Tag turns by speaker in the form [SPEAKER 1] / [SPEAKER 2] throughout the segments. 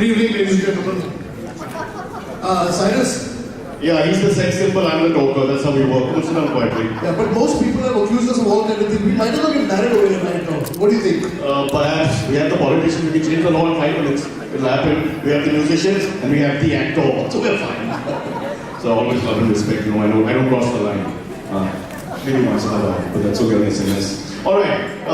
[SPEAKER 1] Good evening, ladies and gentlemen. Cyrus.
[SPEAKER 2] Yeah, he's the sex symbol, I'm the talker. That's how we work. Listen up quietly.
[SPEAKER 1] Yeah, but most people have accused us of all kind of things. We might as well get married over right now. What do you think?
[SPEAKER 2] Perhaps we have the politicians, we can change the law in 5 minutes. It'll happen. We have the musicians and we have the actor. So we're fine. So I always love and respect. You know, I don't cross the line. Maybe once in a while, but that's okay on SMS. Alright,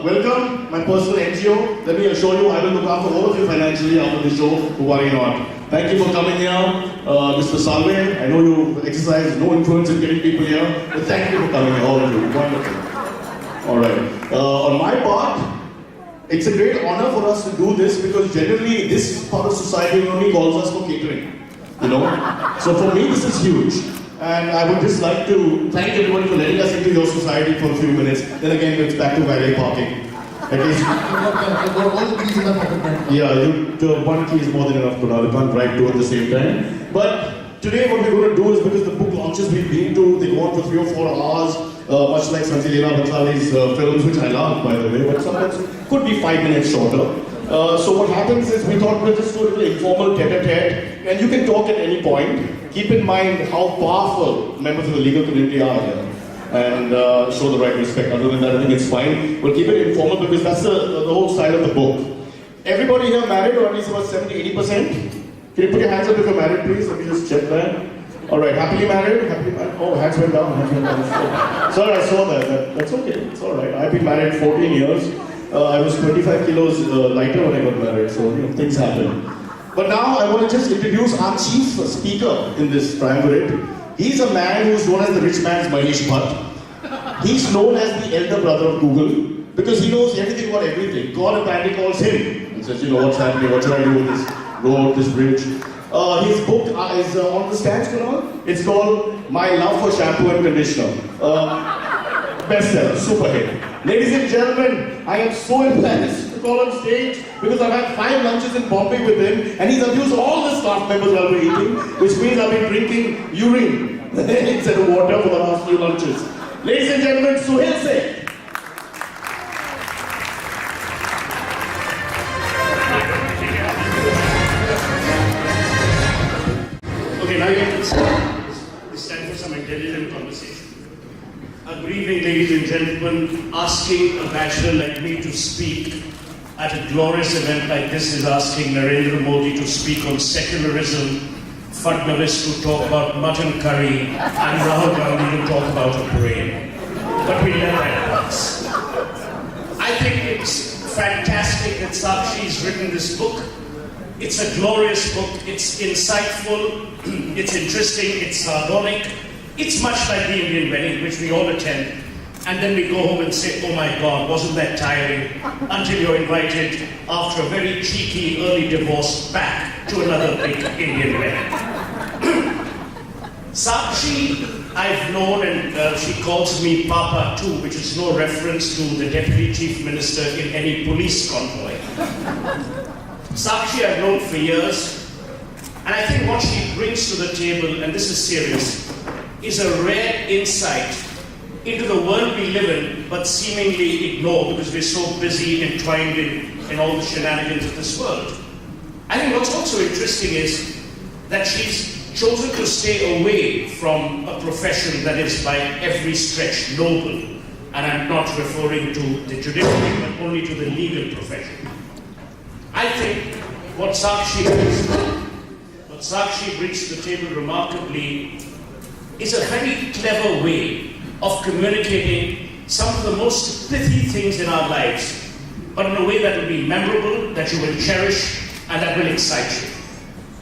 [SPEAKER 2] welcome, my personal NGO. Let me assure you, I will look after all of you financially after the show, worry not. Thank you for coming here, Mr. Salve. I know you exercise no influence in getting people here, but thank you for coming here, all of you. Wonderful. Alright, on my part, it's a great honor for us to do this because generally this part of society only calls us for catering, you know. So for me, this is huge. And I would just like to thank everybody for letting us into your society for a few minutes. Then again, it's back to valet parking. At least,
[SPEAKER 1] all the keys in my pocket.
[SPEAKER 2] yeah, one key is more than enough, Kunal. You can't drive two at the same time. But today, what we're going to do is because the book launches we've been to, they go on for 3 or 4 hours, much like Sanjay Leela Bhansali's films, which I love, by the way, but sometimes could be 5 minutes shorter. So what happens is we thought we'll just do a little informal tete-a-tete, and you can talk at any point. Keep in mind how powerful members of the legal community are here, and show the right respect. Other than that, I think it's fine. We'll keep it informal because that's the whole style of the book. Everybody here married, or at least about 70-80%? Can you put your hands up if you're married, please? Let me just check that. All right, happily married? Happily married? Oh, hands went down. Hands went down. Sorry, I saw that. That's okay. It's all right. I've been married 14 years. I was 25 kilos lighter when I got married, so you know, things happen. But now I want to just introduce our chief speaker in this triumvirate. He's a man who's known as the rich man's Mahesh Bhatt. He's known as the elder brother of Google because he knows everything about everything. God apparently calls him and says, you know, what's happening, what should I do with this road, this bridge? His book is on the stands, Kunal. It's called My Love for Shampoo and Conditioner. Bestseller, super hit. Ladies and gentlemen, I am so embarrassed to call on stage because I've had 5 lunches in Bombay with him and he's abused all the staff members while we're eating, which means I've been drinking urine instead of water for the last few lunches. Ladies and gentlemen, Suhail Seth.
[SPEAKER 3] Okay, now you can start. It's time for some intelligent conversation. Good evening, ladies and gentlemen. Asking a bachelor like me to speak at a glorious event like this is asking Narendra Modi to speak on secularism, Fadnavis to talk about mutton curry, and Rahul Gandhi to talk about a brain. But we let that pass. I think it's fantastic that Sakshi's written this book. It's a glorious book. It's insightful. It's interesting. It's sardonic. It's much like the Indian wedding, which we all attend, and then we go home and say, oh my God, wasn't that tiring? Until you're invited, after a very cheeky early divorce, back to another big Indian wedding. Sakshi, I've known, and she calls me Papa too, which is no reference to the Deputy Chief Minister in any police convoy. Sakshi I've known for years, and I think what she brings to the table, and this is serious, is a rare insight into the world we live in, but seemingly ignore because we're so busy entwined in all the shenanigans of this world. I think what's also interesting is that she's chosen to stay away from a profession that is by every stretch noble, and I'm not referring to the judiciary, but only to the legal profession. I think what Sakshi brings to the table remarkably is a very clever way of communicating some of the most pithy things in our lives, but in a way that will be memorable, that you will cherish, and that will excite you.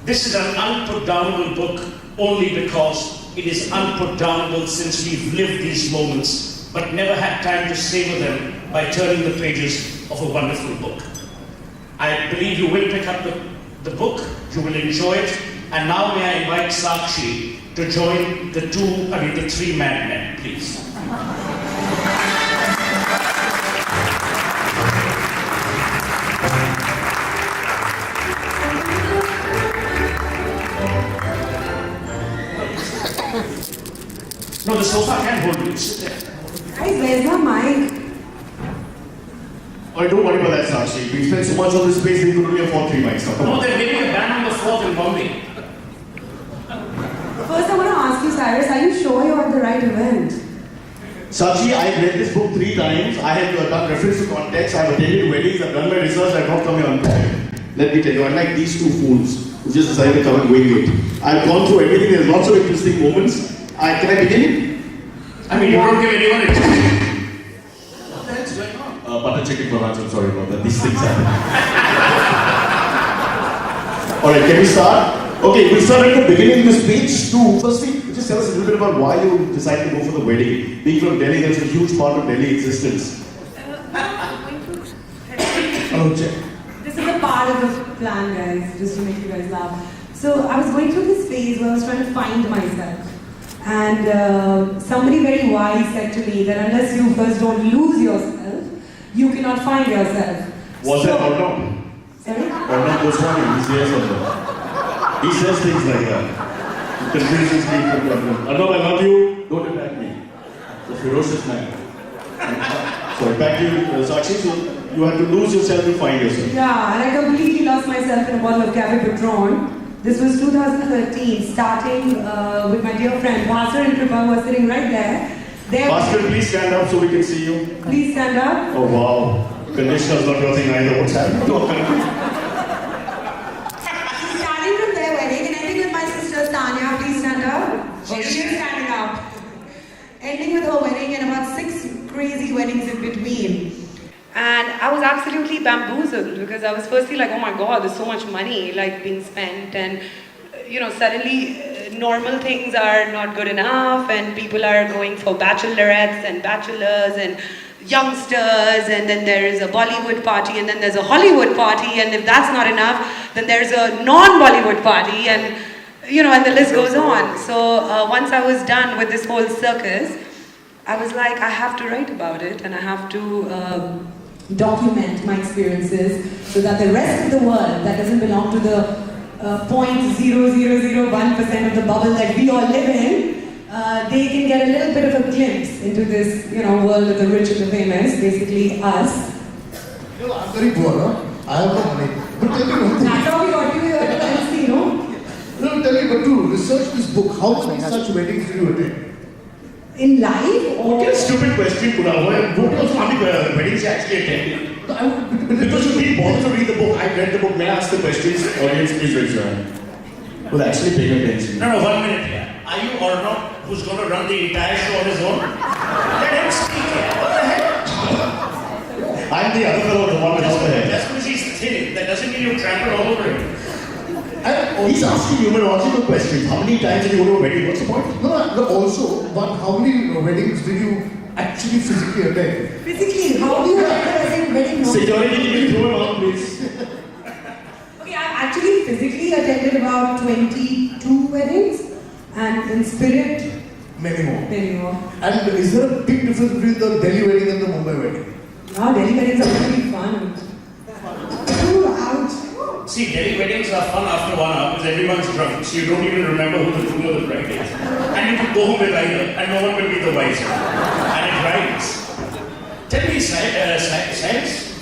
[SPEAKER 3] This is an unputdownable book only because it is unputdownable since we've lived these moments, but never had time to savor them by turning the pages of a wonderful book. I believe you will pick up the book, you will enjoy it, and now may I invite Sakshi to join the 3 madmen, please. No, the sofa can hold you. Sit there.
[SPEAKER 4] Guys, where's my mic?
[SPEAKER 2] Oh, don't worry about that, Sakshi. We spent so much on this space, we could only afford 3 mics. Now, come
[SPEAKER 3] No,
[SPEAKER 2] on.
[SPEAKER 3] they're making a band on the 4th in Bombay.
[SPEAKER 4] First, I want to ask you, Cyrus, are you sure you're at the right event?
[SPEAKER 2] Sakshi, I have read this book 3 times. I have done reference to context. I have attended weddings. I've done my research. I've not come here on time. Let me tell you, unlike these 2 fools who just decided to come and wing it, I've gone through everything. There's lots of interesting moments. Can I begin?
[SPEAKER 3] I mean, you don't give anyone a What the hell's going on?
[SPEAKER 2] Butter chicken for lunch. I'm sorry about that. These things happen. Alright, can we start? Okay, we'll start at the beginning of the speech too. Firstly, just tell us a little bit about why you decided to go for the wedding. Being from Delhi, that's a huge part of Delhi existence.
[SPEAKER 1] Oh, check.
[SPEAKER 4] This is a part of the plan, guys, just to make you guys laugh. So I was going through this phase where I was trying to find myself. And somebody very wise said to me that unless you first don't lose yourself, you cannot find yourself.
[SPEAKER 2] Was that Arnav?
[SPEAKER 4] Sorry?
[SPEAKER 2] Arnav Goswami, he says something. He says things like that. He confuses me from Arnav. Arnav, I love you, don't attack me. The ferocious man. Sorry, back to you, Sakshi. So you had to lose yourself to find yourself.
[SPEAKER 4] Yeah, and I completely lost myself in a bottle of Cafe Patron. This was 2013, starting with my dear friend Pastor and Kripa, who was sitting right there.
[SPEAKER 2] Pastor, please stand up so we can see you.
[SPEAKER 4] Please stand up.
[SPEAKER 2] Oh wow. Conditioner's not your thing either. What's happening?
[SPEAKER 4] Starting from their wedding and ending with my sister Tanya, please stand up. She is standing up. Ending with her wedding and about 6 crazy weddings in between. And I was absolutely bamboozled because I was firstly like, oh my god, there's so much money like being spent, and suddenly normal things are not good enough, and people are going for bachelorettes and bachelors and youngsters, and then there is a Bollywood party, and then there's a Hollywood party, and if that's not enough, then there's a non-Bollywood party, and and the list goes on. So once I was done with this whole circus, I was like, I have to write about it, and I have to document my experiences so that the rest of the world that doesn't belong to the 0.0001% of the bubble that we all live in, they can get a little bit of a glimpse into this, world of the rich and the famous, basically us.
[SPEAKER 1] I'm very poor, no? I have no money. But tell me one thing.
[SPEAKER 4] That's how we got you here at LC,
[SPEAKER 1] No, tell me, but to research this book, how many such weddings did you attend?
[SPEAKER 4] In life or...
[SPEAKER 2] What a stupid question, Kunal. What else how many weddings you actually attended? Because you didn't bother to read the book. I read the book. May I ask the questions? Audience, please raise your hand. Well, actually paying attention.
[SPEAKER 3] No, 1 minute here. Are you Arnav who's going to run the entire show on his own? Let him speak here. What the heck?
[SPEAKER 2] I'm the other fellow, the one without the head.
[SPEAKER 3] Just because he's thin, that doesn't mean you trample all over him.
[SPEAKER 2] He's asking numerological questions. How many times did you go to a wedding? What's the point?
[SPEAKER 1] No, also, but how many weddings did you actually physically attend?
[SPEAKER 4] Physically, how do you attend a wedding?
[SPEAKER 2] Security, can you throw him out, please?
[SPEAKER 4] Okay, I've actually physically attended about 22 weddings, and in spirit,
[SPEAKER 1] Many more.
[SPEAKER 4] many more.
[SPEAKER 1] And is there a big difference between the Delhi wedding and the Mumbai wedding?
[SPEAKER 4] Wow, Delhi weddings are pretty fun. Ooh, ouch.
[SPEAKER 3] See, Delhi weddings are fun after 1 hour because everyone's drunk, so you don't even remember who the groom or the bride is. And you can go home with either, and no one will be the wiser. And it rhymes. Tell me, Cyrus?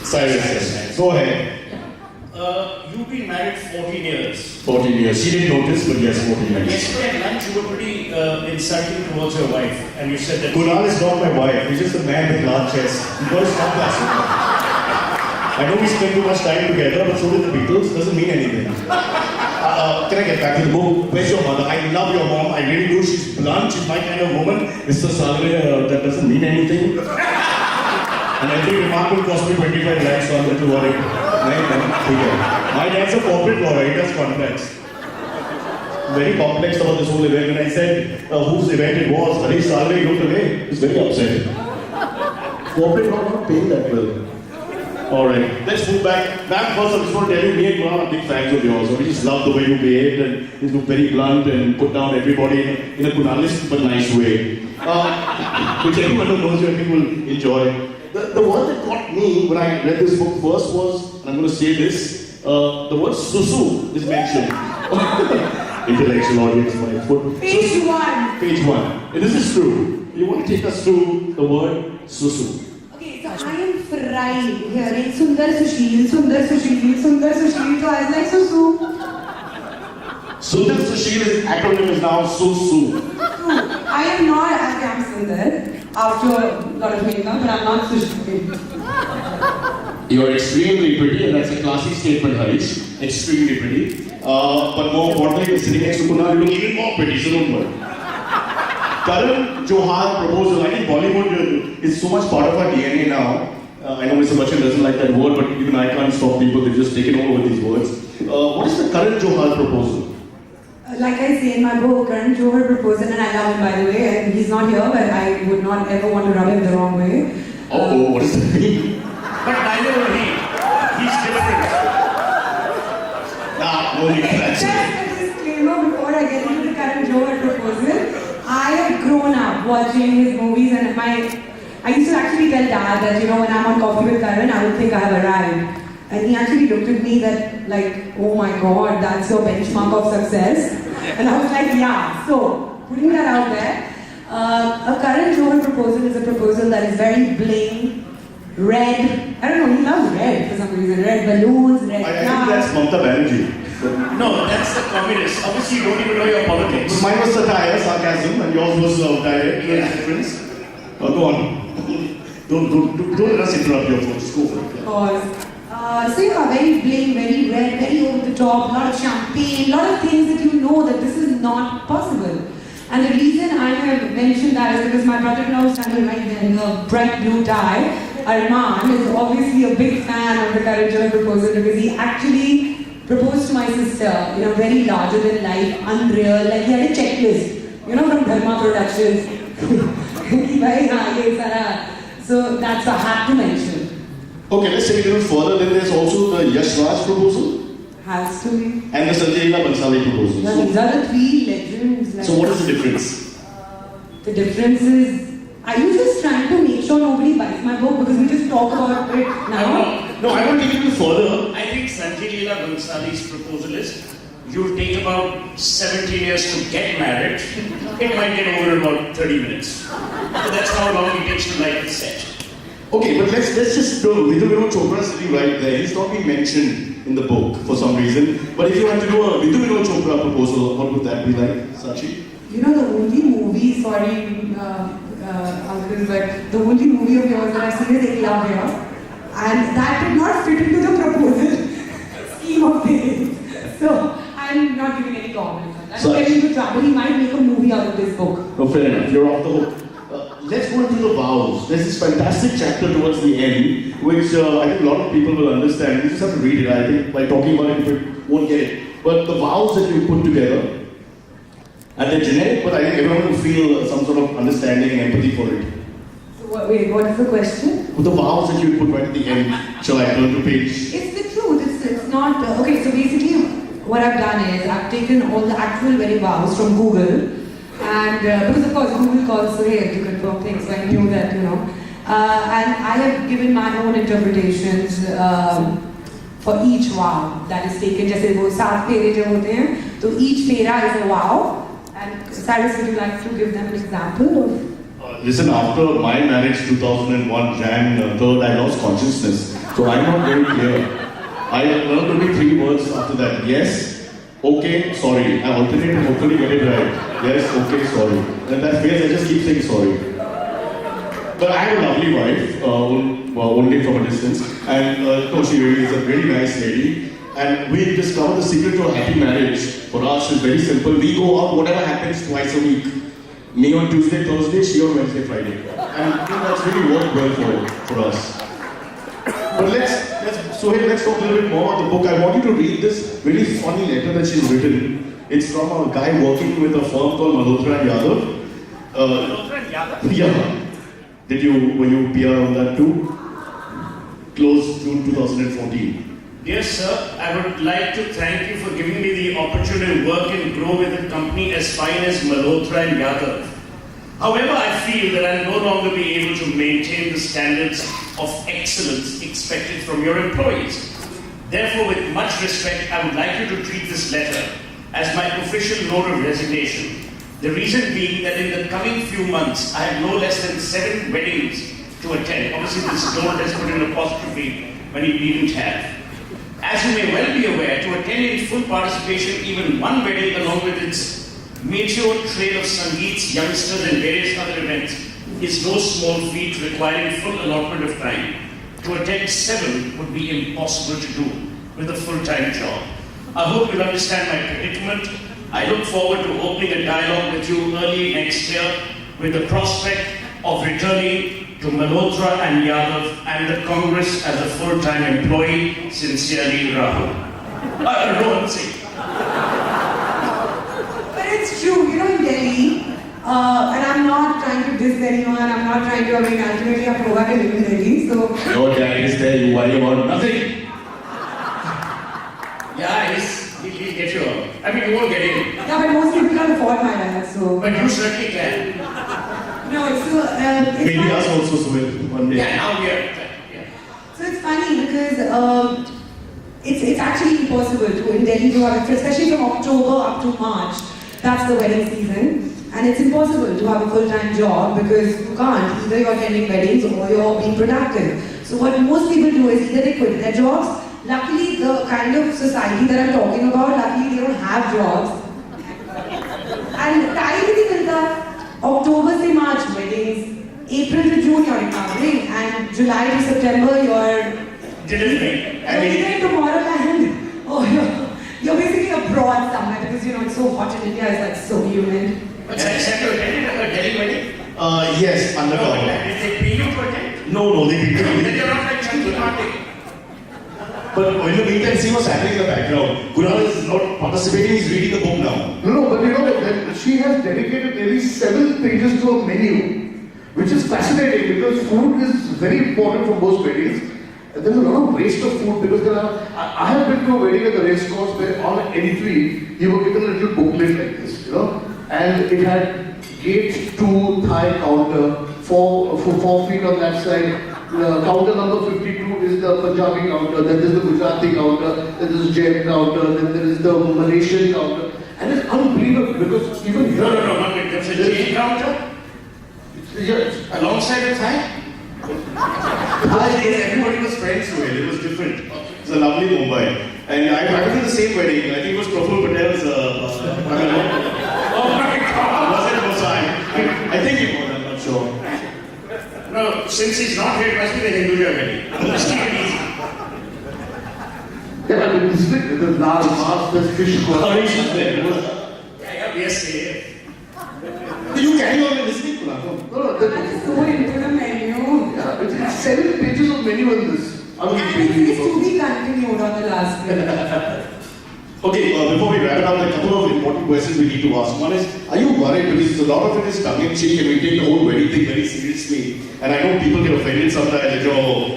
[SPEAKER 2] Cyrus. Go ahead.
[SPEAKER 3] You've been married 14 years.
[SPEAKER 2] 14 years. She didn't notice, but yes, 14 years.
[SPEAKER 3] Yesterday at lunch, you were pretty insulting towards your wife, and you said that.
[SPEAKER 2] Kunal is not my wife. He's just a man with large chest. You got to stop that. I know we spend too much time together, but so did the Beatles. Doesn't mean anything. Can I get back to the book? Where's your mother? I love your mom. I really do. She's blunt. She's my kind of woman. Mr. Salve, that doesn't mean anything. And every remark will cost me 25 lakhs, so I'm a little worried. My dad's a corporate lawyer. He does contracts. Very complex about this whole event. And I said, whose event it was. Harish Salve, he looked away. He's very upset. Corporate law not paying that well. Alright, let's move back. Ma'am, first I just want to tell you, me and Kunal are big fans of yours. So we just love the way you behaved, and you look very blunt and put down everybody in a Kunalist but nice way. Which everyone who knows you I think will enjoy. The word that caught me when I read this book first was, and I'm going to say this, the word susu is mentioned. Intellectual audience, my foot.
[SPEAKER 4] Page 1.
[SPEAKER 2] Page 1. And this is true. You want to take us through the word susu.
[SPEAKER 4] Okay, So I am fried hearing Sundar Sushil, Sundar Sushil, Sundar Sushil. So I was like, so.
[SPEAKER 2] Sundar Sushil's acronym is now SU.
[SPEAKER 4] I am not as I am Sundar after a lot of makeup, but I'm not Sushil.
[SPEAKER 2] You're extremely pretty, and that's a classy statement, Harish. Extremely pretty. But more importantly, you're sitting next to Kunal, you look even more pretty, so don't worry. Karan Johar proposal. I think Bollywood is so much part of our DNA now. I know Mr. Bachchan doesn't like that word, but even I can't stop people. They've just taken over with these words. What is the Karan Johar proposal?
[SPEAKER 4] Like I say in my book, Karan Johar proposal, and I love him by the way, and he's not here, but I would not ever want to rub him the wrong way.
[SPEAKER 2] What does that mean?
[SPEAKER 3] But neither will he. He's different.
[SPEAKER 4] Just a disclaimer before I get into the Karan Johar proposal. I have grown up watching his movies, and I used to actually tell Dad that, when I'm on coffee with Karan, I would think I have arrived. And he actually looked at me that like, oh my God, that's your benchmark of success. And I was like, yeah. So, putting that out there, a Karan Johar proposal is a proposal that is very bling, red. I don't know, he loves red for some reason. Red balloons, red
[SPEAKER 2] I think that's Mamta Banerjee.
[SPEAKER 3] No, that's the communist. Obviously, you don't even know your politics.
[SPEAKER 2] Mine was satire, sarcasm, and yours was direct. There's a difference. Go on. Don't let us interrupt your thoughts. Just go for it.
[SPEAKER 4] Of course. So very bling, very red, very over the top, a lot of champagne, a lot of things that you know that this is not possible. And the reason I have mentioned that is because my brother-in-law is standing right there in a bright blue tie. Arman is obviously a big fan of the Karan Johar proposal because he actually proposed to my sister in a very larger-than-life, unreal, like he had a checklist, from Dharma Productions. So that's I had to mention.
[SPEAKER 2] Okay, let's take it a little further. Then there's also the Yash Raj proposal.
[SPEAKER 4] Has to be.
[SPEAKER 2] And the Sanjay Leela Bhansali proposal.
[SPEAKER 4] Now, these are the three legends.
[SPEAKER 2] So what is the difference?
[SPEAKER 4] The difference is, are you just trying to make sure nobody buys my book because we just talk about it now?
[SPEAKER 2] No, I want to take it a little further.
[SPEAKER 3] I think Sanjay Leela Bhansali's proposal is you'll take about 17 years to get married. It might get over in about 30 minutes. So that's how long it takes to light the set.
[SPEAKER 2] Okay, but let's just do Vidhu Vinod Chopra sitting right there. He's not being mentioned in the book for some reason. But if you had to do a Vidhu Vinod Chopra proposal, what would that be like, Sakshi?
[SPEAKER 4] The only movie, sorry, Uncle, but the only movie of yours that I've seen is Ek Love Here. And that did not fit into the proposal scheme of things. So, I'm not giving any comment on that. I'm telling you trouble, he might make a movie out of this book.
[SPEAKER 2] No, fair enough. You're off the hook. Let's go into the vows. There's this fantastic chapter towards the end, which I think a lot of people will understand. You just have to read it. I think by talking about it, people won't get it. But the vows that you put together, and they're generic, but I think everyone will feel some sort of understanding and empathy for it.
[SPEAKER 4] So, wait, what is the question?
[SPEAKER 2] The vows that you put right at the end, shall I turn to page?
[SPEAKER 4] It's the truth. It's not. Okay, so basically, what I've done is I've taken all the actual wedding vows from Google. And because of course Google calls Suhail to confirm things, so I knew that, and I have given my own interpretations for each vow that is taken. जैसे वो 7 फेरे जब होते हैं, तो each फेरा is a vow. And Cyrus, would you like to give them an example of?
[SPEAKER 2] Listen, after my marriage 2001, Jan 3rd, I lost consciousness. So I'm not very clear. I learned only 3 words after that. Yes, okay, sorry. I alternate and hopefully get it right. Yes, okay, sorry. And that fails, I just keep saying sorry. But I have a lovely wife, only from a distance. And no, she really is a very nice lady. And we discovered the secret to a happy marriage for us is very simple. We go out, whatever happens, twice a week. Me on Tuesday, Thursday, she on Wednesday, Friday. And I think that's really worked well for us. But let's talk a little bit more about the book. I want you to read this really funny letter that she's written. It's from a guy working with a firm called Malhotra and Yadav.
[SPEAKER 3] Malhotra and Yadav?
[SPEAKER 2] Yeah. Were you PR on that too? Closed June 2014.
[SPEAKER 3] Dear sir, I would like to thank you for giving me the opportunity to work and grow with a company as fine as Malhotra and Yadav. However, I feel that I will no longer be able to maintain the standards of excellence expected from your employees. Therefore, with much respect, I would like you to treat this letter as my official note of resignation. The reason being that in the coming few months, I have no less than 7 weddings to attend. Obviously, this Lord has put in apostrophe when he didn't have. As you may well be aware, to attend in full participation even one wedding along with its mature trail of Sangeets, youngsters and various other events is no small feat requiring full allotment of time. To attend 7 would be impossible to do with a full-time job. I hope you'll understand my predicament. I look forward to opening a dialogue with you early next year with the prospect of returning to Malhotra and Yadav and the Congress as a full-time employee. Sincerely, Rahul. Rohan Singh.
[SPEAKER 4] But it's true, you know, in Delhi, and I'm not trying to diss anyone, I'm not trying to, ultimately I provide a living in Delhi, so...
[SPEAKER 2] Your dad is there, you worry about nothing.
[SPEAKER 3] Yeah, he'll get you out. I mean, you won't get in.
[SPEAKER 4] Yeah, but most people can't afford my dad, so...
[SPEAKER 3] But you certainly can.
[SPEAKER 4] No, it's
[SPEAKER 2] Maybe
[SPEAKER 4] funny.
[SPEAKER 2] us also, Suhail, one day.
[SPEAKER 3] Yeah, now we are. Yeah.
[SPEAKER 4] So it's funny because it's actually impossible to in Delhi to have, especially from October up to March, that's the wedding season. And it's impossible to have a full-time job because you can't. Either you're attending weddings or you're being productive. So what most people do is either they quit their jobs. Luckily, the kind of society that I'm talking about, luckily they don't have jobs. And time is milta. October to March weddings, April to June you're recovering, and July to September you're
[SPEAKER 3] Delivering.
[SPEAKER 4] you're either in Tomorrowland or you're basically abroad somewhere because you know it's so hot in India, it's like so humid.
[SPEAKER 3] But have you attended a Delhi wedding?
[SPEAKER 2] Yes,
[SPEAKER 3] No,
[SPEAKER 2] undercover.
[SPEAKER 3] did they pay you to attend?
[SPEAKER 2] No, they didn't.
[SPEAKER 3] Then you're not like Chunky Marty.
[SPEAKER 2] But in the meantime, see what's happening in the background. Kunal is not participating, he's reading the book now.
[SPEAKER 1] No, but you know, that she has dedicated nearly 7 pages to a menu, which is fascinating because food is very important for most weddings. And there's a lot of waste of food because I have been to a wedding at the race course where on entry, you were given a little booklet like this, you know, and it had gate 2 Thai counter, 4 feet on that side. Counter number 52 is the Punjabi counter, then there's the Gujarati counter, then there's the Jain counter, then there is the Malaysian counter. And it's unbelievable because even here...
[SPEAKER 3] No, there's a Jain counter
[SPEAKER 1] Yes.
[SPEAKER 3] alongside the Thai.
[SPEAKER 2] Everybody was friends with it, it was different. It's a lovely Mumbai. And I went to the same wedding, I think it was Praful Patel's...
[SPEAKER 3] Oh my God!
[SPEAKER 2] Was it Mosai? I think it was, I'm not sure.
[SPEAKER 3] No, since he's not here, it must be the Hindu wedding. Let's take it easy.
[SPEAKER 1] Yeah, I mean, there's dal, mass, there's fish.
[SPEAKER 2] Harish is there.
[SPEAKER 3] Yeah, yes.
[SPEAKER 2] You carry on listening, Kunal.
[SPEAKER 1] No,
[SPEAKER 4] I'm just so into the menu.
[SPEAKER 1] yeah, it's 7 pages of menu in this.
[SPEAKER 4] And it is to be continued on the last page.
[SPEAKER 2] Okay, before we wrap it up, there are a couple of important questions we need to ask. One is, are you worried? Because a lot of it is tongue-in-cheek and we take the whole wedding thing very seriously. And I know people get offended sometimes that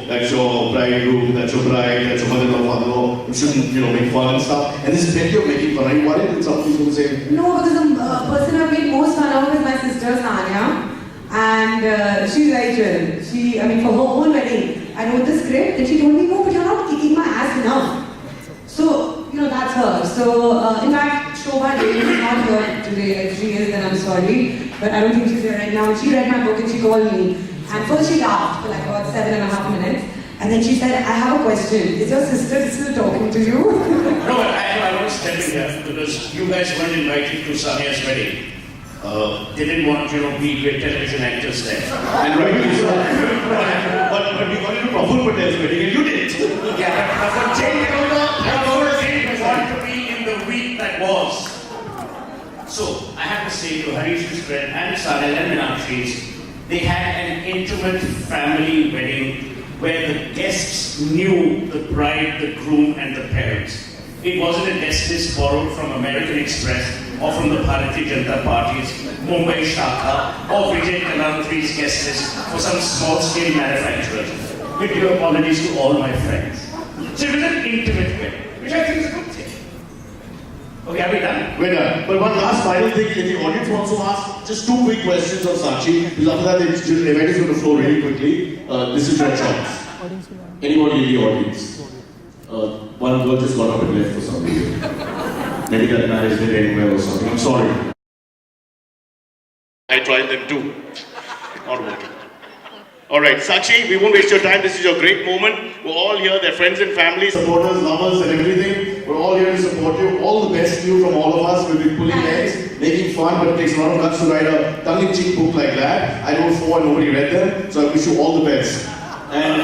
[SPEAKER 2] that's your bridegroom, that's your bride, that's your mother-in-law, father-in-law. You shouldn't, make fun and stuff. And there's plenty of making fun. Are you worried that somebody's going to say,
[SPEAKER 4] No, because the person I've made most fun of is my sister Sanya. And she's very chill. For her own wedding, I wrote the script and she told me, no, but you're not kicking my ass enough. So, that's her. So, in fact, Shobha Devi is not here today. If she is, then I'm sorry. But I don't think she's here right now. She read my book and she called me. And first she laughed for like about 7.5 minutes. And then she said, I have a question. Is your sister still talking to you?
[SPEAKER 3] No, I want to step in here because you guys weren't invited to Sania's wedding. They didn't want, be great television actors there.
[SPEAKER 2] and rightly so. But we got into Praful Patel's wedding and you did it.
[SPEAKER 3] Yeah, but Jane want to be in the week that was. So, I have to say to Harish's friend and Sahil and Meenakshi's, they had an intimate family wedding where the guests knew the bride, the groom and the parents. It wasn't a guest list borrowed from American Express or from the Bharatiya Janata Party's Mumbai Shakha or Vijay Kalantri's guest list for some small-scale manufacturers. With due apologies to all my friends. So it was an intimate wedding, which I think is a good thing. Okay, are we done?
[SPEAKER 2] We're done. But one last final thing, if the audience wants to ask just 2 quick questions of Sakshi, because after that the event is going to flow really quickly. This is your choice. Anybody in the audience? One girl just got up and left for some reason. Maybe that marriage didn't end well or something. I'm sorry. I tried them too. Not working. All right, Sakshi, we won't waste your time. This is your great moment. We're all here. They're friends and family, supporters, lovers, and everything. We're all here to support you. All the best to you from all of us. We'll be pulling heads, making fun, but it takes a lot of guts to write a tongue-in-cheek book like that. I wrote 4 and nobody read them, so I wish you all the best.
[SPEAKER 3] And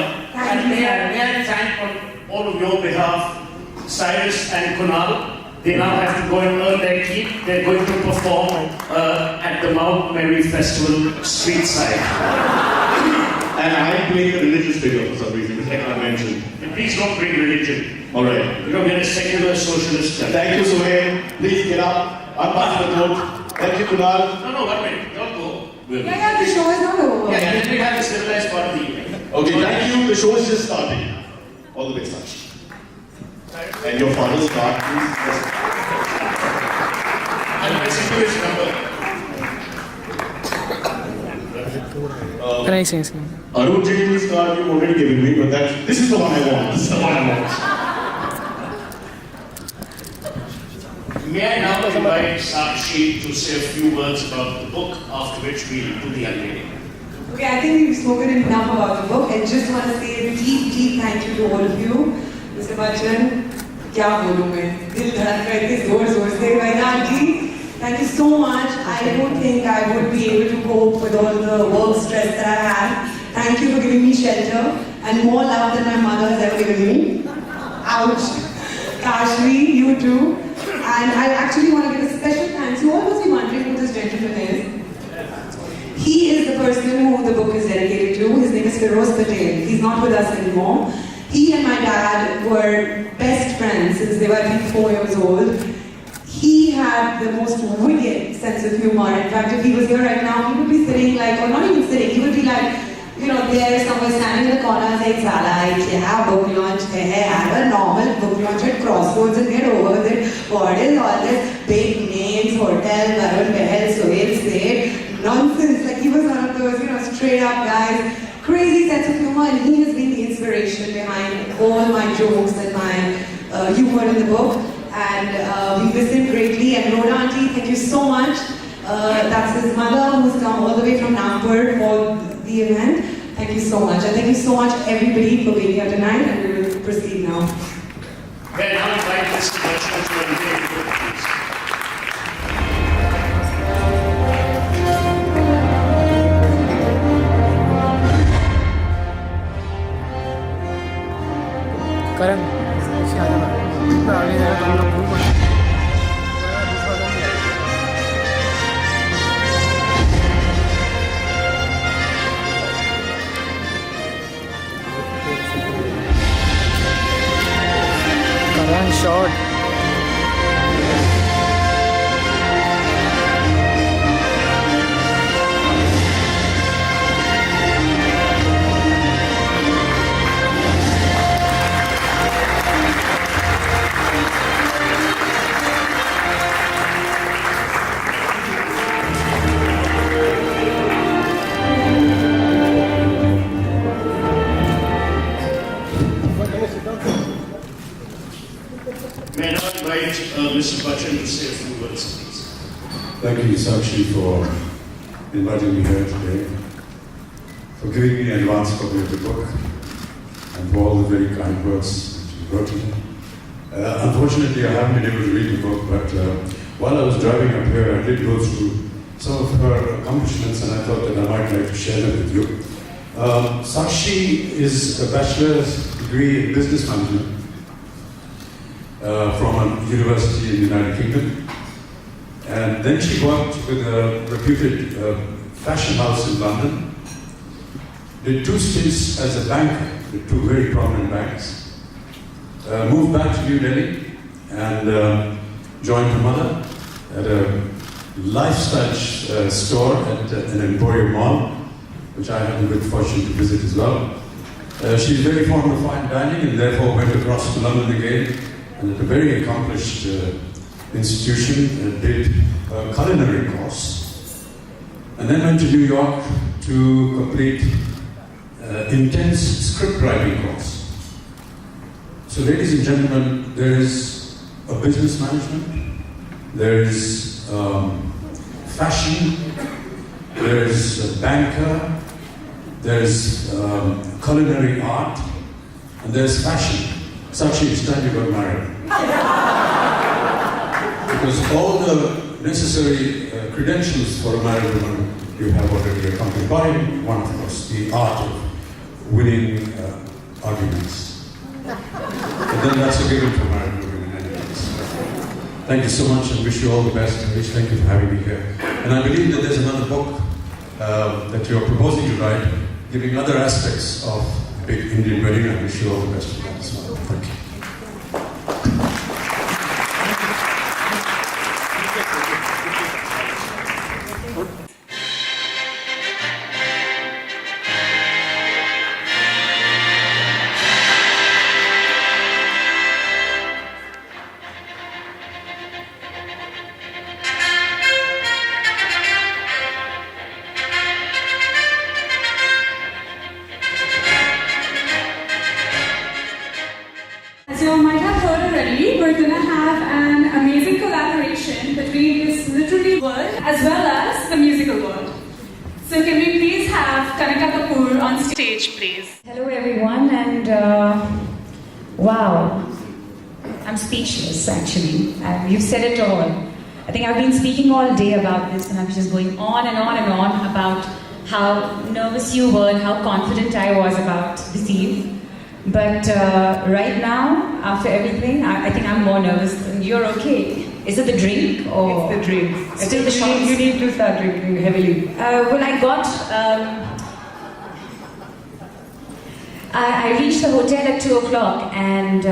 [SPEAKER 3] may I thank on all of your behalf, Cyrus and Kunal. They now have to go and earn their keep. They're going to perform at the Mount Mary Festival street side.
[SPEAKER 2] And I'm playing a religious figure for some reason, which I can't mention.
[SPEAKER 3] And please don't bring religion.
[SPEAKER 2] All right.
[SPEAKER 3] You know, we're a secular socialist.
[SPEAKER 2] Thank you, Sohail. Please get up. Unpass the note. Thank you, Kunal.
[SPEAKER 3] No, 1 minute. Don't go.
[SPEAKER 4] Yeah, the show is not over.
[SPEAKER 3] Yeah, let me have a civilized part of the evening.
[SPEAKER 2] Okay, thank you. The show is just starting. All the best, Sakshi. And your father's card, please.
[SPEAKER 3] And my his number.
[SPEAKER 5] Can I say something?
[SPEAKER 2] Arun Jaitley's card you've already given me, but this is the one I want. This is the one I want.
[SPEAKER 3] May I now invite Sakshi to say a few words about the book, after which we'll do the unveiling.
[SPEAKER 4] Okay, I think we've spoken enough about the book and just want to say a deep thank you to all of you. Mr. Bachchan, क्या बोलूं मैं दिल धड़क रहे थे जोर से Auntie, thank you so much. I don't think I would be able to cope with all the work stress that I have. Thank you for giving me shelter and more love than my mother has ever given me. Ouch. Kashvi, you too. And I actually want to give a special thanks. You all must be wondering who this gentleman is. He is the person who the book is dedicated to. His name is Feroz Patel. He's not with us anymore. He and my dad were best friends since they were, I think, 4 years old. He had the most wicked sense of humor. In fact, if he was here right now, he would be sitting like, or not even sitting, he would be like, you know, there somewhere standing in the corner saying, Sala, yeah, book launch, have a normal book launch at Crossroads and get over with it. What is all this big names, hotel, Varun Behel, Sohail Seth, nonsense. Like he was one of those, you know, straight up guys. Crazy sense of humor, and he has been the inspiration behind all my jokes and my humor in the book. And we miss him greatly. And Rhoda Auntie, thank you so much. That's his mother who's come all the way from Nagpur for the event. Thank you so much. And thank you so much, everybody, for being here tonight. And we will proceed now.
[SPEAKER 3] Well, now invite Mr. Bachchan to unveil the book, please.
[SPEAKER 5] Karan, आगे जाएगा तो हम लोग घूम आए। Karan shot.
[SPEAKER 3] May I now invite Mr. Bachchan to say a few words, please.
[SPEAKER 6] Thank you, Sakshi, for inviting me here today, for giving me an advance copy of the book, and for all the very kind words that you wrote to me. Unfortunately, I haven't been able to read the book, but while I was driving up here, I did go through some of her accomplishments, and I thought that I might like to share them with you. Sakshi is a bachelor's degree in business management from a university in the United Kingdom. And then she worked with a reputed fashion house in London, did 2 stints as a banker with 2 very prominent banks, moved back to New Delhi and joined her mother at a lifestyle store at an Emporium Mall, which I had the good fortune to visit as well. She's very fond of fine dining and therefore went across to London again, and at a very accomplished institution did a culinary course, and then went to New York to complete intense script writing course. So ladies and gentlemen, there is a business management, there is fashion, there is a banker, there's culinary art, and there's fashion. Sakshi, it's time you got married. Because all the necessary credentials for a married woman you have already accompanied by one, of course, the art of winning arguments. But then that's a given for married women in any case. Thank you so much and wish you all the best. Thank you for having me here. And I believe that there's another book that you're proposing to write, giving other aspects of big Indian wedding. I wish you all the best for that as well. Thank you.
[SPEAKER 7] As you might have heard already, we're going to have an amazing collaboration between this literary world as well as the musical world. So can we please have Kanika Kapoor on stage, please?
[SPEAKER 8] Hello everyone, and wow, I'm speechless actually. You've said it all. I think I've been speaking all day about this, and I'm just going on and on and on about how nervous you were and how confident I was about this eve. But right now, after everything, I think I'm more nervous than you're okay. Is it the drink or?
[SPEAKER 4] It's the drink.
[SPEAKER 8] Still the shots?
[SPEAKER 4] You need to start drinking heavily.
[SPEAKER 8] Well, I reached the hotel at 2 o'clock and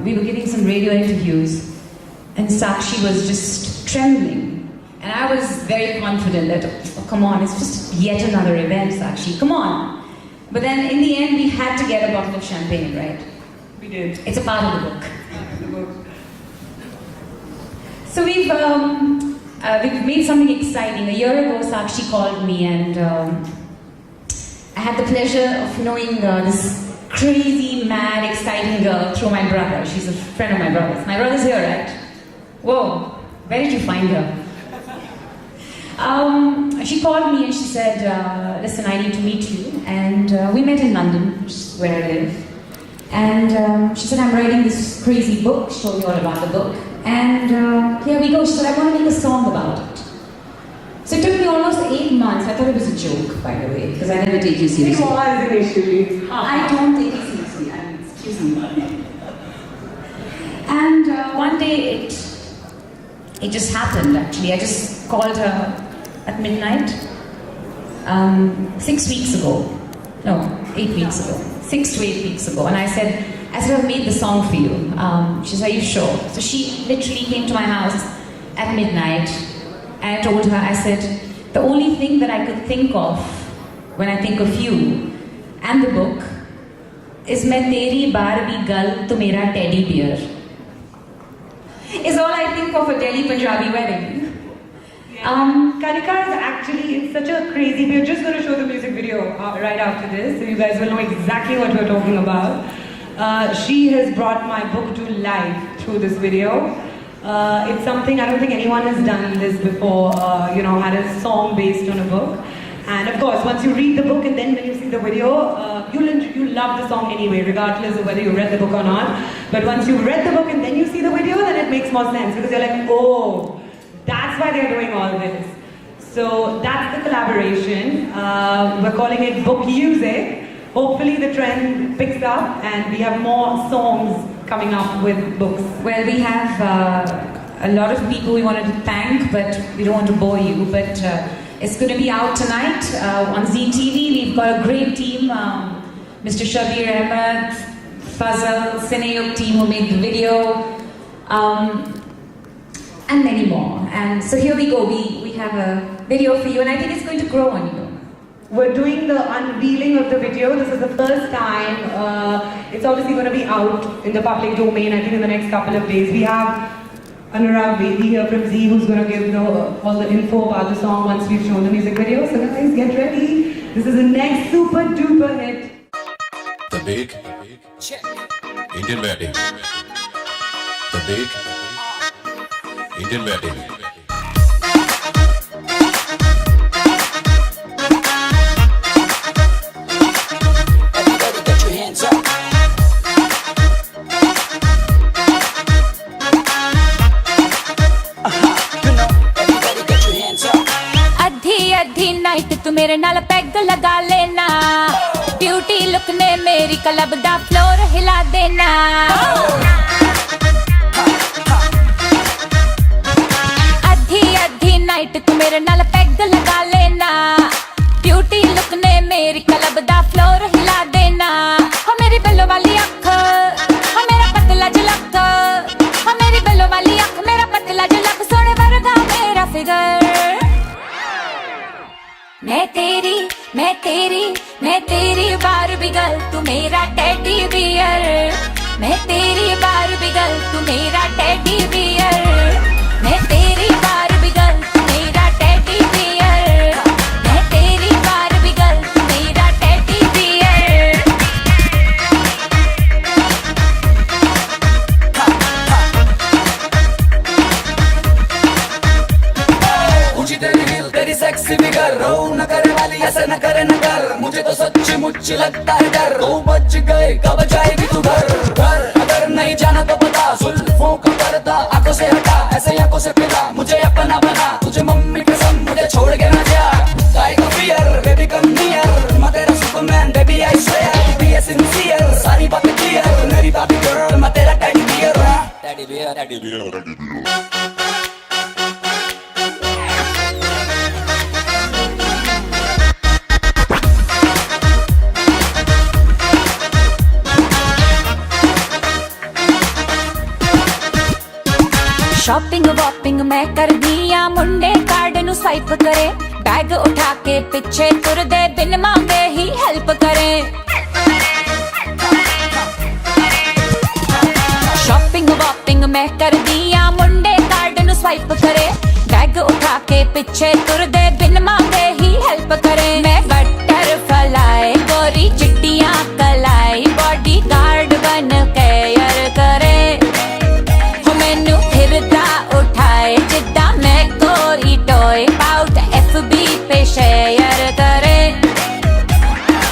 [SPEAKER 8] we were giving some radio interviews, and Sakshi was just trembling. And I was very confident that, oh, come on, it's just yet another event, Sakshi, come on. But then in the end, we had to get a bottle of champagne, right?
[SPEAKER 4] We did.
[SPEAKER 8] It's a part of the book. So we've made something exciting. A year ago, Sakshi called me, and I had the pleasure of knowing this crazy, mad, exciting girl through my brother. She's a friend of my brother's. My brother's here, right? Whoa, where did you find her? She called me and she said, listen, I need to meet you. And we met in London, which is where I live. And she said, I'm writing this crazy book. She told me all about the book. And here we go. She said, I want to make a song about it. So it took me almost 8 months. I thought it was a joke, by the way, because I never take you seriously.
[SPEAKER 4] It was initially.
[SPEAKER 8] I don't take it seriously. I mean, excuse me. And one day it just happened, actually. I just called her at midnight 6 weeks ago. No, 8 weeks ago. 6 to 8 weeks ago. And I said, I've made the song for you. She said, are you sure? So she literally came to my house at midnight. And I told her, I said, the only thing that I could think of when I think of you and the book is "Main teri Barbie gal tu mera teddy bear." Is all I think of a Delhi Punjabi wedding.
[SPEAKER 4] Kanika is actually, it's such a crazy, we're just going to show the music video right after this, so you guys will know exactly what we're talking about. She has brought my book to life through this video. It's something, I don't think anyone has done this before, had a song based on a book. And of course, once you read the book and then when you see the video, you'll love the song anyway, regardless of whether you read the book or not. But once you've read the book and then you see the video, then it makes more sense because you're like, oh, that's why they're doing all this. So that's the collaboration. We're calling it Book Music. Hopefully the trend picks up and we have more songs coming up with books.
[SPEAKER 8] Well, we have a lot of people we wanted to thank, but we don't want to bore you. But it's going to be out tonight on ZTV. We've got a great team. Mr. Shabir Ahmed, Fazal, Cineyuk team who made the video. And many more. And so here we go. We have a video for you, and I think it's going to grow on you.
[SPEAKER 4] We're doing the unveiling of the video. This is the first time. It's obviously going to be out in the public domain, I think, in the next couple of days. We have Anurag Bedi here from Z who's going to give all the info about the song once we've shown the music video. So guys, get ready. This is the next super duper hit.
[SPEAKER 9] The big Indian wedding. The big Indian wedding.
[SPEAKER 8] Club दा floor हिला देना अद्धी अद्धी night तू मेरे नाल peg लगा लेना ब्यूटी लुक ने मेरी क्लब दा फ्लोर हिला देना हो मेरी बेलो वाली अख हो मेरा पतला झलक हो मेरी बेलो वाली अख मेरा पतला झलक सोने वर्गा मेरा फिगर मैं तेरी बारबी गर्ल तू मेरा टेडी बियर मैं तेरी बारबी गर्ल तू मेरा टेडी बियर मैं तेरी बारबी गर्ल तू मेरा टेडी बियर मैं तेरी बारबी गर्ल तू मेरा टेडी बियर
[SPEAKER 10] ऊंची तेरी हिल तेरी सेक्सी फिगर रो न करे वाली ऐसे न करे न कर मुझे तो सच्ची मुच्ची लगता है डर 2 बज गए कब जाएगी तू घर अगर नहीं जाना तो बता जुल्फों का पर्दा आंखों से हटा ऐसे आंखों से पिला मुझे अपना बना तुझे मम्मी कसम मुझे छोड़ के ना जा काय का फियर बेबी कम नियर मैं तेरा superman baby I swear be a sincere सारी बातें क्लियर मेरी बाबी गर्ल मैं तेरा teddy bear teddy bear teddy bear
[SPEAKER 8] shopping वॉपिंग मैं कर दिया मुंडे कार्ड नु स्वाइप करे बैग उठा के पीछे तुर दे बिन मांगे ही हेल्प करे शॉपिंग वॉपिंग मैं कर दिया मुंडे कार्ड नु स्वाइप करे बैग उठा के पीछे तुर दे बिन मांगे ही हेल्प करे मैं बटरफ्लाई गोरी चिट्टियां कलाई बॉडी गार्ड बन के यार करे मैनू फिरदा उठाए जिद्दा मैं कोई टॉय पाउट FB पे शेयर करे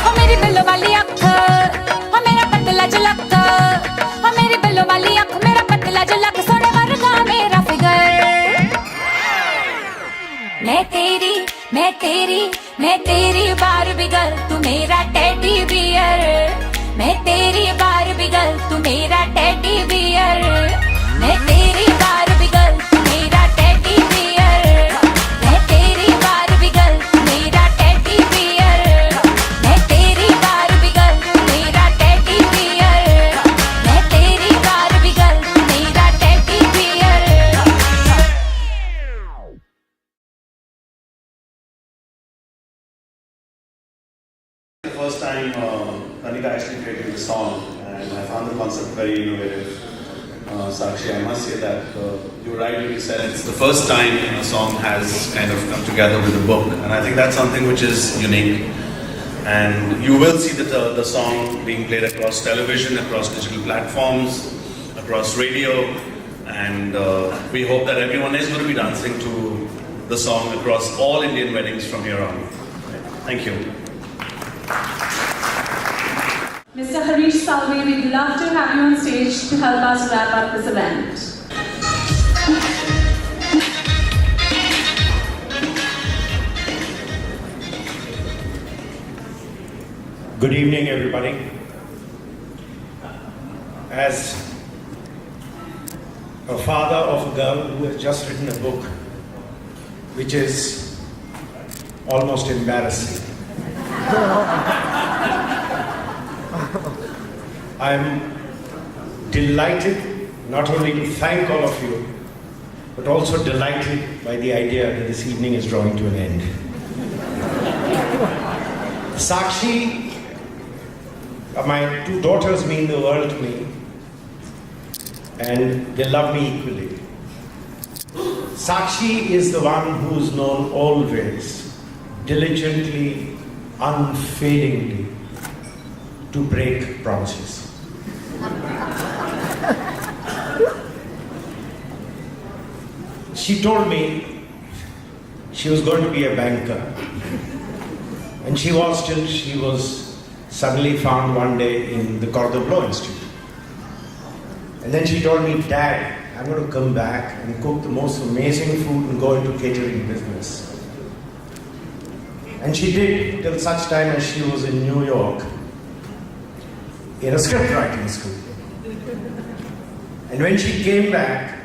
[SPEAKER 8] हो मेरी बिल्लो वाली अख हो मेरा पतला झलक हो मेरी बिल्लो वाली अख मेरा पतला झलक सोने वर्गा मेरा फिगर मैं तेरी बारबी गर्ल तू मेरा टेडी बियर मैं तेरी बारबी गर्ल तू मेरा टेडी बियर मैं तेरी बारबी गर्ल तू मेरा टेडी बियर मैं तेरी बारबी गर्ल तू मेरा टेडी बियर मैं तेरी बारबी गर्ल तू मेरा टेडी बियर मैं तेरी बारबी गर्ल तू मेरा teddy bear
[SPEAKER 3] The first time Kanika actually created the song and I found the concept very innovative. Sakshi, I must say that you're right when you said it's the first time a song has kind of come together with a book, and I think that's something which is unique. And you will see the song being played across television, across digital platforms, across radio, and we hope that everyone is going to be dancing to the song across all Indian weddings from here on. Thank you.
[SPEAKER 7] Mr. Harish Salve, we'd love to have you on stage to help us wrap up this event.
[SPEAKER 11] Good evening, everybody. As a father of a girl who has just written a book, which is almost embarrassing, I'm delighted not only to thank all of you, but also delighted by the idea that this evening is drawing to an end. Sakshi, my 2 daughters mean the world to me, and they love me equally. Sakshi is the one who's known always, diligently, unfailingly, to break promises. She told me she was going to be a banker, and she was till she was suddenly found one day in the Cordon Bleu Institute. And then she told me, Dad, I'm going to come back and cook the most amazing food and go into catering business. And she did till such time as she was in New York. in a script writing school. And when she came back,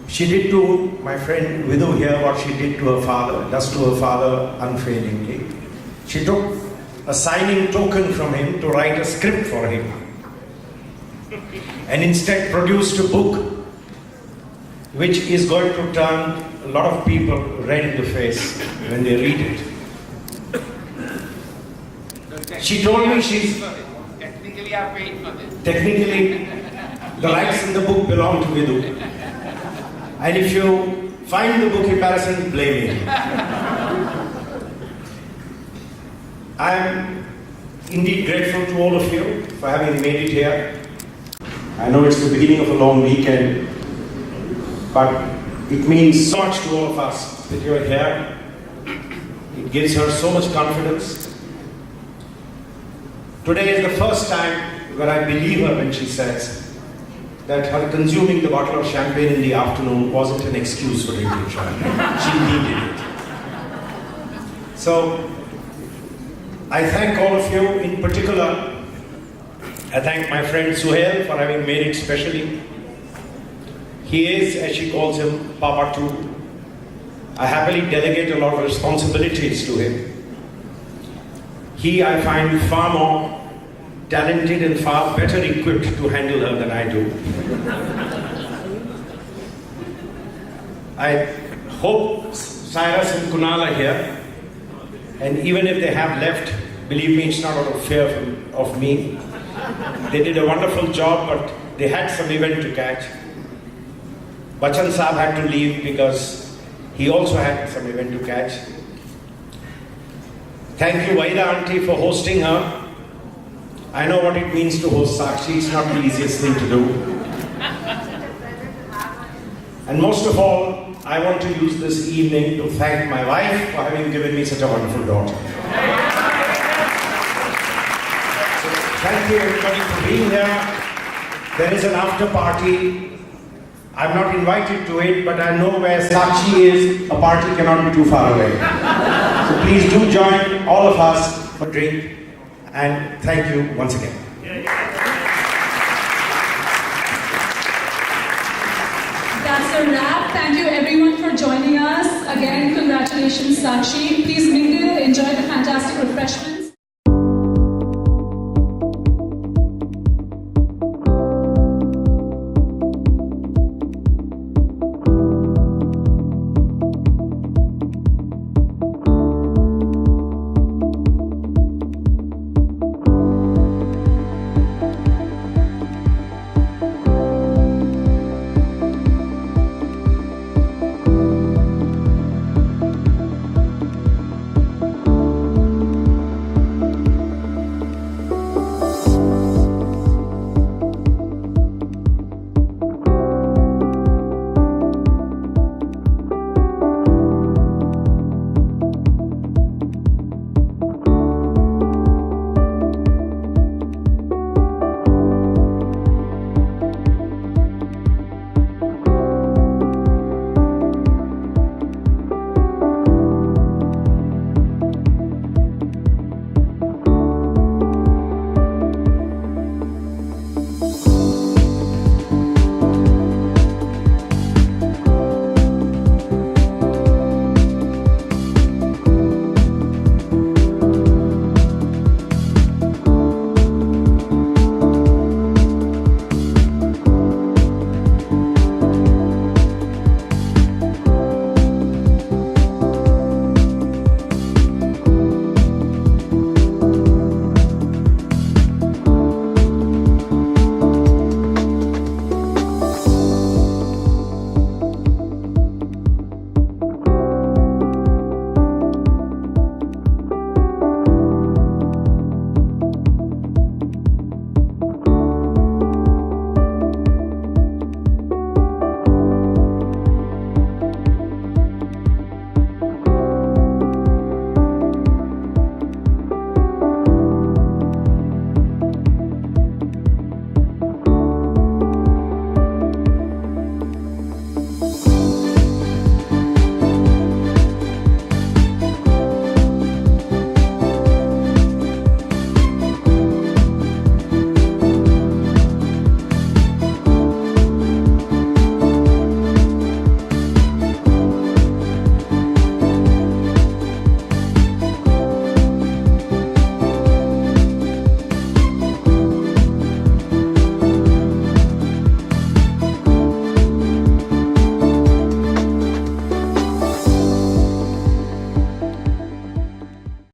[SPEAKER 11] she did to my friend Vidhu here what she did to her father, does to her father unfailingly. She took a signing token from him to write a script for him, and instead produced a book which is going to turn a lot of people red in the face when they read it. She told me she's...
[SPEAKER 5] Technically, I paid for this.
[SPEAKER 11] Technically, the rights in the book belong to Vidhu. And if you find the book embarrassing, blame me. I am indeed grateful to all of you for having made it here. I know it's the beginning of a long weekend, but it means so much to all of us that you are here. It gives her so much confidence. Today is the first time where I believe her when she says that her consuming the bottle of champagne in the afternoon wasn't an excuse for drinking champagne. She needed it. So, I thank all of you. In particular, I thank my friend Suhail for having made it specially. He is, as she calls him, Papa too. I happily delegate a lot of responsibilities to him. He, I find, far more talented and far better equipped to handle her than I do. I hope Cyrus and Kunal are here, and even if they have left, believe me, it's not out of fear of me. They did a wonderful job, but they had some event to catch. Bachchan Saab had to leave because he also had some event to catch. Thank you, Vaida Auntie, for hosting her. I know what it means to host Sakshi. It's not the easiest thing to do. And most of all, I want to use this evening to thank my wife for having given me such a wonderful daughter. So, thank you everybody for being here. There is an after party. I'm not invited to it, but I know where Sakshi is. A party cannot be too far away. So please do join all of us for a drink. And thank you once again.
[SPEAKER 7] That's a wrap. Thank you everyone for joining us. Again, congratulations, Sakshi. Please mingle, enjoy the fantastic refreshments.